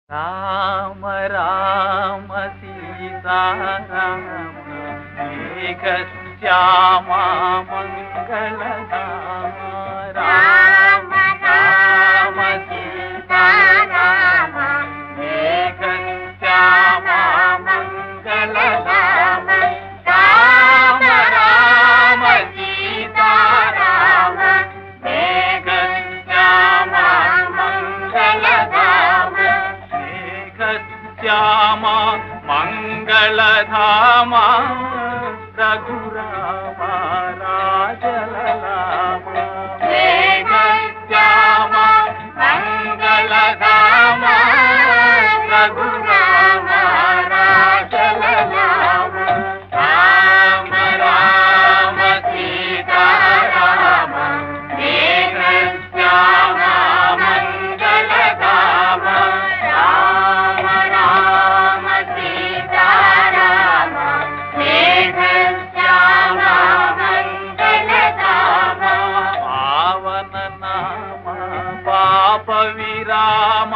రామ రామ సీతారామ మేఘశ్యామ మంగళధామ రామ రామ సీతారామ మేఘశ్యామ మంగళధామ రామ రామ సీతారామ మేఘశ్యామ మంగళధామ శ్యామ మంగళధామ రఘురామ రాజలలామ మేఘశ్యామ మంగళధామ రఘురామ రాజలలామ రామ రామ సీతారామ మేఘశ్యామ మంగళధామ రామ రామ సీతారామ మేఘశ్యామ మంగళధామ పావన నామ పాప విరామ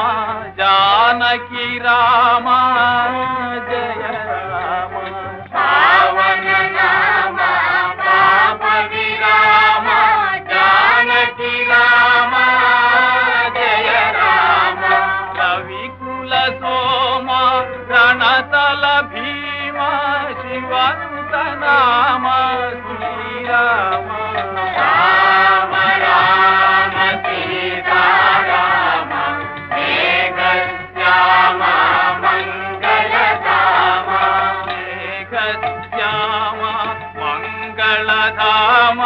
జానకి రామ జయ రామ పావన నామ పాప విరామ జానకి రామ జయ రామ రవికుల సోమ రణతల భీమ శివంత నామ శ్రీరామ రామ రామ సీతారామ మేఘశ్యామ మంగళధామ మేఘశ్యామ మంగళధామ